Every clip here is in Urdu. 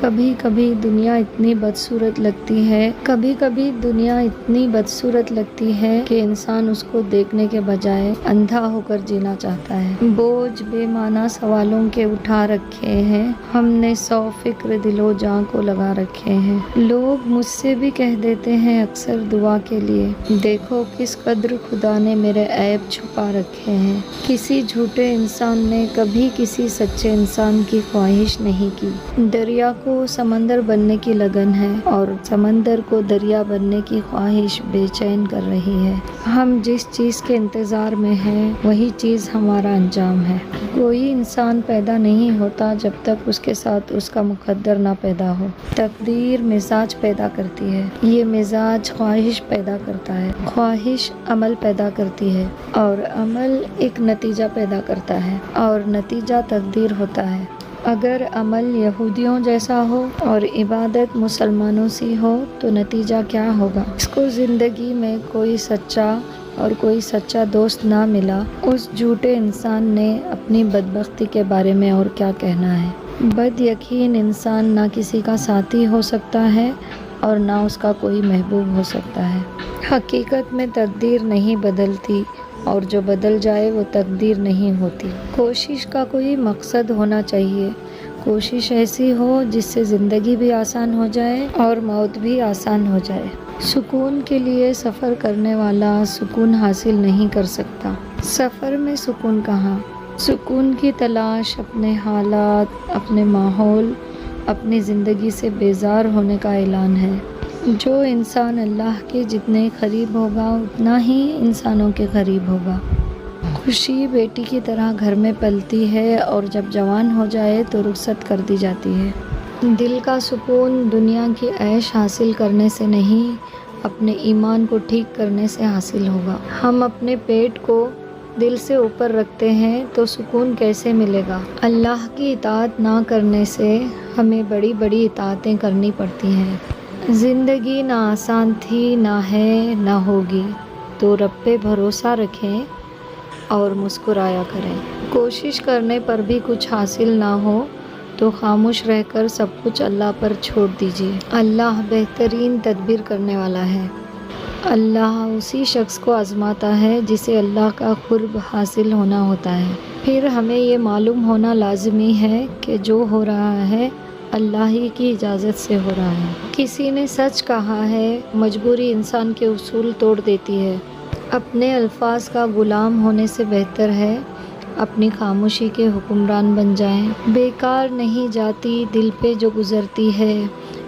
کبھی کبھی دنیا اتنی بدصورت لگتی ہے کہ انسان اس کو دیکھنے کے بجائے اندھا ہو کر جینا چاہتا ہے۔ بوجھ بے معنی سوالوں کے اٹھا رکھے ہیں ہم نے، 100 فکر دل و جاں کو لگا رکھے ہیں۔ لوگ مجھ سے بھی کہہ دیتے ہیں اکثر دعا کے لیے، دیکھو کس قدر خدا نے میرے عیب چھپا رکھے ہیں۔ کسی جھوٹے انسان نے کبھی کسی سچے انسان کی خواہش نہیں کی۔ دریا کو سمندر بننے کی لگن ہے اور سمندر کو دریا بننے کی خواہش بے چین کر رہی ہے۔ ہم جس چیز کے انتظار میں ہیں وہی چیز ہمارا انجام ہے۔ کوئی انسان پیدا نہیں ہوتا جب تک اس کے ساتھ اس کا مقدر نہ پیدا ہو۔ تقدیر مزاج پیدا کرتی ہے، یہ مزاج خواہش پیدا کرتا ہے، خواہش عمل پیدا کرتی ہے اور عمل ایک نتیجہ پیدا کرتا ہے اور نتیجہ تقدیر ہوتا ہے۔ اگر عمل یہودیوں جیسا ہو اور عبادت مسلمانوں سی ہو تو نتیجہ کیا ہوگا؟ اس کو زندگی میں کوئی سچا دوست نہ ملا، اس جھوٹے انسان نے اپنی بدبختی کے بارے میں اور کیا کہنا ہے۔ بد یقین انسان نہ کسی کا ساتھی ہو سکتا ہے اور نہ اس کا کوئی محبوب ہو سکتا ہے۔ حقیقت میں تقدیر نہیں بدلتی اور جو بدل جائے وہ تقدیر نہیں ہوتی۔ کوشش کا کوئی مقصد ہونا چاہیے، کوشش ایسی ہو جس سے زندگی بھی آسان ہو جائے اور موت بھی آسان ہو جائے۔ سکون کے لیے سفر کرنے والا سکون حاصل نہیں کر سکتا۔ سفر میں سکون کہاں؟ سکون کی تلاش اپنے حالات، اپنے ماحول، اپنی زندگی سے بیزار ہونے کا اعلان ہے۔ جو انسان اللہ کے جتنے قریب ہوگا اتنا ہی انسانوں کے قریب ہوگا۔ خوشی بیٹی کی طرح گھر میں پلتی ہے اور جب جوان ہو جائے تو رخصت کر دی جاتی ہے۔ دل کا سکون دنیا کی عیش حاصل کرنے سے نہیں، اپنے ایمان کو ٹھیک کرنے سے حاصل ہوگا۔ ہم اپنے پیٹ کو دل سے اوپر رکھتے ہیں تو سکون کیسے ملے گا؟ اللہ کی اطاعت نہ کرنے سے ہمیں بڑی بڑی اطاعتیں کرنی پڑتی ہیں۔ زندگی نہ آسان تھی، نہ ہے، نہ ہوگی، تو رب پہ بھروسہ رکھیں اور مسکرایا کریں۔ کوشش کرنے پر بھی کچھ حاصل نہ ہو تو خاموش رہ کر سب کچھ اللہ پر چھوڑ دیجیے۔ اللہ بہترین تدبیر کرنے والا ہے۔ اللہ اسی شخص کو آزماتا ہے جسے اللہ کا قرب حاصل ہونا ہوتا ہے۔ پھر ہمیں یہ معلوم ہونا لازمی ہے کہ جو ہو رہا ہے اللہ ہی کی اجازت سے ہو رہا ہے۔ کسی نے سچ کہا ہے، مجبوری انسان کے اصول توڑ دیتی ہے۔ اپنے الفاظ کا غلام ہونے سے بہتر ہے اپنی خاموشی کے حکمران بن جائیں۔ بیکار نہیں جاتی دل پہ جو گزرتی ہے،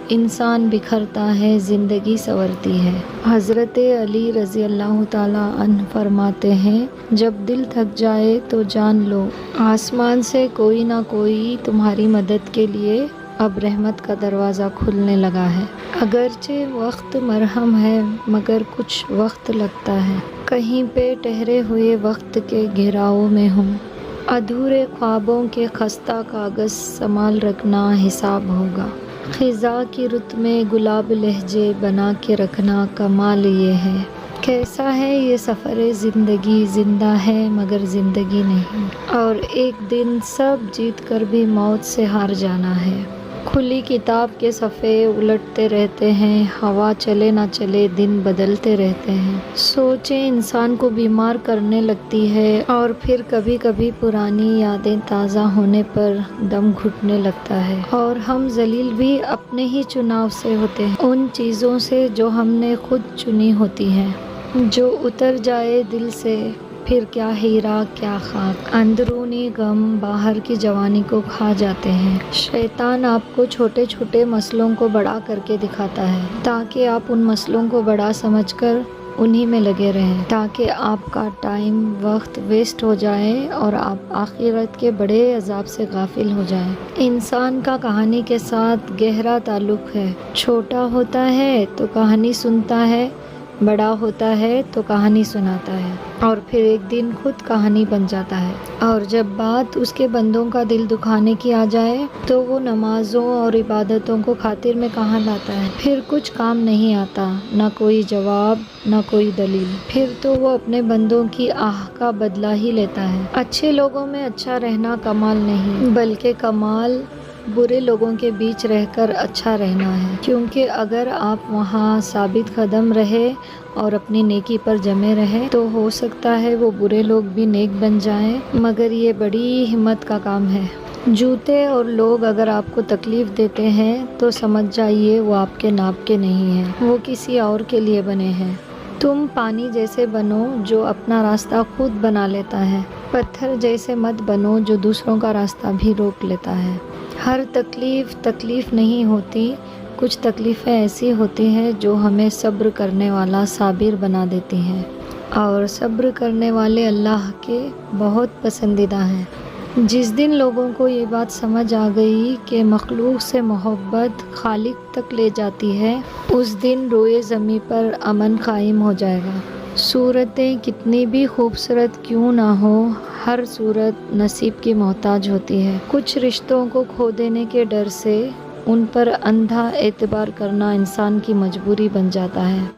انسان بکھرتا ہے زندگی سنورتی ہے۔ حضرت علی رضی اللہ تعالیٰ عنہ فرماتے ہیں، جب دل تھک جائے تو جان لو آسمان سے کوئی نہ کوئی تمہاری مدد کے لیے اب رحمت کا دروازہ کھلنے لگا ہے۔ اگرچہ وقت مرہم ہے مگر کچھ وقت لگتا ہے۔ کہیں پہ ٹھہرے ہوئے وقت کے گھیراؤ میں ہوں، ادھورے خوابوں کے خستہ کاغذ سنبھال رکھنا حساب ہوگا۔ خزاں کی رت میں گلاب لہجے بنا کے رکھنا کمال یہ ہے۔ کیسا ہے یہ سفر زندگی، زندہ ہے مگر زندگی نہیں، اور ایک دن سب جیت کر بھی موت سے ہار جانا ہے۔ کھلی کتاب کے صفحے الٹتے رہتے ہیں، ہوا چلے نہ چلے دن بدلتے رہتے ہیں۔ سوچیں انسان کو بیمار کرنے لگتی ہے اور پھر کبھی کبھی پرانی یادیں تازہ ہونے پر دم گھٹنے لگتا ہے، اور ہم ذلیل بھی اپنے ہی چناؤ سے ہوتے ہیں، ان چیزوں سے جو ہم نے خود چنی ہوتی ہیں۔ جو اتر جائے دل سے پھر کیا ہیرا کیا خاک، اندرونی غم باہر کی جوانی کو کھا جاتے ہیں۔ شیطان آپ کو چھوٹے چھوٹے مسئلوں کو بڑا کر کے دکھاتا ہے تاکہ آپ ان مسئلوں کو بڑا سمجھ کر انہی میں لگے رہیں، تاکہ آپ کا ٹائم وقت ویسٹ ہو جائے اور آپ آخرت کے بڑے عذاب سے غافل ہو جائیں۔ انسان کا کہانی کے ساتھ گہرا تعلق ہے۔ چھوٹا ہوتا ہے تو کہانی سنتا ہے، بڑا ہوتا ہے تو کہانی سناتا ہے، اور پھر ایک دن خود کہانی بن جاتا ہے۔ اور جب بات اس کے بندوں کا دل دکھانے کی آ جائے تو وہ نمازوں اور عبادتوں کو خاطر میں کہاں لاتا ہے، پھر کچھ کام نہیں آتا، نہ کوئی جواب نہ کوئی دلیل، پھر تو وہ اپنے بندوں کی آہ کا بدلہ ہی لیتا ہے۔ اچھے لوگوں میں اچھا رہنا کمال نہیں بلکہ کمال برے لوگوں کے بیچ رہ کر اچھا رہنا ہے، کیونکہ اگر آپ وہاں ثابت قدم رہے اور اپنی نیکی پر جمے رہے تو ہو سکتا ہے وہ برے لوگ بھی نیک بن جائیں، مگر یہ بڑی ہمت کا کام ہے۔ جوتے اور لوگ اگر آپ کو تکلیف دیتے ہیں تو سمجھ جائیے وہ آپ کے ناپ کے نہیں ہیں، وہ کسی اور کے لیے بنے ہیں۔ تم پانی جیسے بنو جو اپنا راستہ خود بنا لیتا ہے، پتھر جیسے مت بنو جو دوسروں کا راستہ بھی روک لیتا ہے۔ ہر تکلیف نہیں ہوتی، کچھ تکلیفیں ایسی ہوتی ہیں جو ہمیں صبر کرنے والا صابر بنا دیتی ہیں، اور صبر کرنے والے اللہ کے بہت پسندیدہ ہیں۔ جس دن لوگوں کو یہ بات سمجھ آ گئی کہ مخلوق سے محبت خالق تک لے جاتی ہے، اس دن روئے زمیں پر امن قائم ہو جائے گا۔ صورتیں کتنی بھی خوبصورت کیوں نہ ہو، ہر صورت نصیب کی محتاج ہوتی ہے۔ کچھ رشتوں کو کھو دینے کے ڈر سے ان پر اندھا اعتبار کرنا انسان کی مجبوری بن جاتا ہے۔